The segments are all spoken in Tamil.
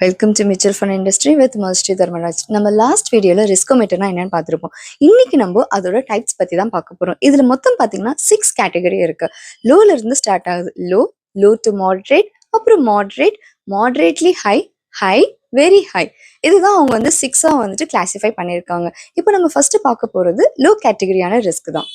Welcome to mutual fund industry with musty Dharmaraj. நம்ம லாஸ்ட் வீடியோவில் ரிஸ்கோமீட்டர்னா என்னன்னு பார்த்துருப்போம். இன்னைக்கு நம்ம அதோட டைப்ஸ் பற்றி தான் பார்க்க போகிறோம். இதில் மொத்தம் பார்த்தீங்கன்னா 6 கேட்டகரி இருக்கு. லோல இருந்து ஸ்டார்ட் ஆகுது. லோ டு மாட்ரேட், அப்புறம் moderate, மாட்ரேட்லி high, high, very high. இதுதான் அவங்க வந்து 6ஆ வந்துட்டு கிளாசிஃபை பண்ணியிருக்காங்க. இப்போ நம்ம ஃபர்ஸ்ட் பார்க்க போகிறது லோ கேட்டகரியான ரிஸ்க் தான்.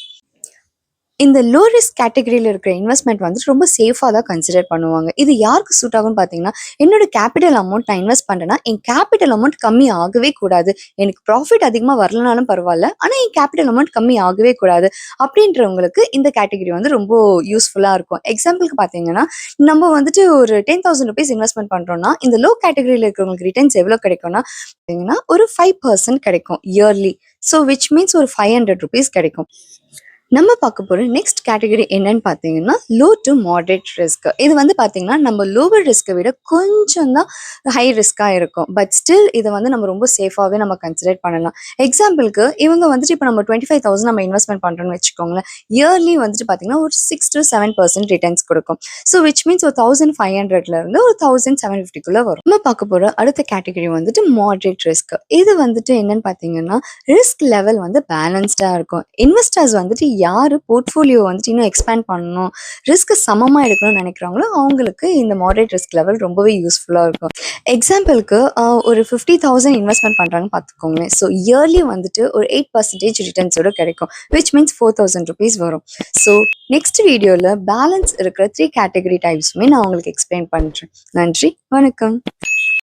இந்த லோ ரிஸ்க் கேட்டகரியில் இருக்கிற இன்வெஸ்ட்மெண்ட் வந்துட்டு ரொம்ப சேஃபாக தான் கன்சிடர் பண்ணுவாங்க. இது யாருக்கு சூட் ஆகும்னு பார்த்தீங்கன்னா, என்னோட கேபிட்டல் அமௌண்ட் நான் இன்வெஸ்ட் பண்ணுறேன்னா என் கேபிட்டல் அமௌண்ட் கம்மி ஆகவே கூடாது. எனக்கு ப்ராஃபிட் அதிகமாக வரலனாலும் பரவாயில்ல, ஆனால் என் கேபிட்டல் அமௌண்ட் கம்மி ஆகவே கூடாது அப்படின்றவங்களுக்கு இந்த கேட்டகரி வந்து ரொம்ப யூஸ்ஃபுல்லாக இருக்கும். எக்ஸாம்பிளுக்கு பார்த்தீங்கன்னா, நம்ம வந்துட்டு ஒரு 10,000 ருபீஸ் இன்வெஸ்ட்மெண்ட் பண்ணுறோம்னா இந்த லோ கேட்டகரியில் இருக்கிறவங்களுக்கு ரிட்டர்ன்ஸ் எவ்வளோ கிடைக்கும்னா பார்த்தீங்கன்னா ஒரு 5% கிடைக்கும் இயர்லி. ஸோ விச் மீன்ஸ் ஒரு 500 ருபீஸ் கிடைக்கும். நம்ம பார்க்க போகிற நெக்ஸ்ட் கேட்டகரி என்னன்னு பார்த்தீங்கன்னா லோ டு மாட்ரேட் ரிஸ்க். இது வந்து பார்த்தீங்கன்னா நம்ம லோவர் ரிஸ்க்கை விட கொஞ்சம் தான் ஹை ரிஸ்க்காக இருக்கும். பட் ஸ்டில் இதை வந்து நம்ம ரொம்ப சேஃபாகவே நம்ம கன்சிடர் பண்ணலாம். எக்ஸாம்பிளுக்கு இவங்க வந்துட்டு இப்போ நம்ம 25,000 நம்ம இன்வெஸ்ட்மெண்ட் பண்ணுறோன்னு வச்சுக்கோங்களேன். இயர்லி வந்துட்டு பார்த்தீங்கன்னா ஒரு 6 to 7% ரிட்டர்ன்ஸ் கொடுக்கும். ஸோ விச் மீன்ஸ் ஒரு 1,500லேருந்து ஒரு 1,750க்குள்ளே வரும். நம்ம பார்க்க போகிற அடுத்த கேட்டகரி வந்துட்டு மாட்ரேட் ரிஸ்க். இது வந்துட்டு என்னன்னு பார்த்தீங்கன்னா ரிஸ்க் லெவல் வந்து பேலன்ஸ்டாக இருக்கும். இன்வெஸ்டர்ஸ் வந்துட்டு யார் போர்ட்ஃபோலியோ வந்துட்டு இன்னும் எக்ஸ்பேண்ட் பண்ணணும், ரிஸ்க் சமமாக எடுக்கணும்னு நினைக்கிறாங்களோ அவங்களுக்கு இந்த மாடரேட் ரிஸ்க் லெவல் ரொம்பவே யூஸ்ஃபுல்லாக இருக்கும். எக்ஸாம்பிளுக்கு ஒரு 50,000 இன்வெஸ்ட்மெண்ட் பண்ணுறாங்கன்னு பார்த்துக்கோங்களேன். ஸோ இயர்லி வந்துட்டு ஒரு 8% ரிட்டர்ன்ஸோட கிடைக்கும். விச் மீன்ஸ் 4,000 ருபீஸ் வரும். ஸோ நெக்ஸ்ட் வீடியோவில் பேலன்ஸ் இருக்கிற 3 கேட்டகரி டைப்ஸுமே நான் உங்களுக்கு எக்ஸ்பிளைன் பண்ணுறேன். நன்றி, வணக்கம்.